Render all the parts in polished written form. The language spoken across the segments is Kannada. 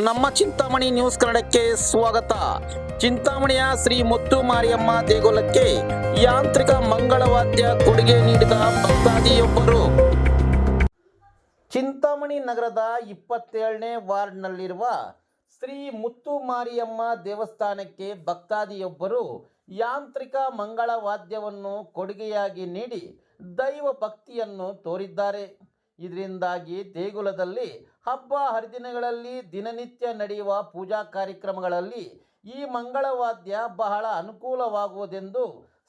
ನಮ್ಮ ಚಿಂತಾಮಣಿ ನ್ಯೂಸ್ ಕನ್ನಡಕ್ಕೆ ಸ್ವಾಗತ. ಚಿಂತಾಮಣಿಯ ಶ್ರೀ ಮುತ್ತು ಮಾರಿಯಮ್ಮ ದೇಗುಲಕ್ಕೆ ಯಾಂತ್ರಿಕ ಮಂಗಳವಾದ್ಯ ಕೊಡುಗೆ ನೀಡಿದ ಭಕ್ತಾದಿಯೊಬ್ಬರು. ಚಿಂತಾಮಣಿ ನಗರದ 27ನೇ ವಾರ್ಡ್ನಲ್ಲಿರುವ ಶ್ರೀ ಮುತ್ತು ಮಾರಿಯಮ್ಮ ದೇವಸ್ಥಾನಕ್ಕೆ ಭಕ್ತಾದಿಯೊಬ್ಬರು ಯಾಂತ್ರಿಕ ಮಂಗಳವಾದ್ಯವನ್ನು ಕೊಡುಗೆಯಾಗಿ ನೀಡಿ ದೈವ ಭಕ್ತಿಯನ್ನು ತೋರಿದ್ದಾರೆ. ಇದರಿಂದಾಗಿ ದೇಗುಲದಲ್ಲಿ ಹಬ್ಬ ಹರಿದಿನಗಳಲ್ಲಿ ದಿನನಿತ್ಯ ನಡೆಯುವ ಪೂಜಾ ಕಾರ್ಯಕ್ರಮಗಳಲ್ಲಿ ಈ ಮಂಗಳವಾದ್ಯ ಬಹಳ ಅನುಕೂಲವಾಗುವುದೆಂದು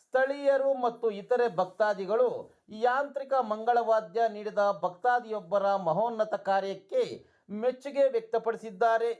ಸ್ಥಳೀಯರು ಮತ್ತು ಇತರೆ ಭಕ್ತಾದಿಗಳು ಯಾಂತ್ರಿಕ ಮಂಗಳವಾದ್ಯ ನೀಡಿದ ಭಕ್ತಾದಿಯೊಬ್ಬರ ಮಹೋನ್ನತ ಕಾರ್ಯಕ್ಕೆ ಮೆಚ್ಚುಗೆ ವ್ಯಕ್ತಪಡಿಸಿದ್ದಾರೆ.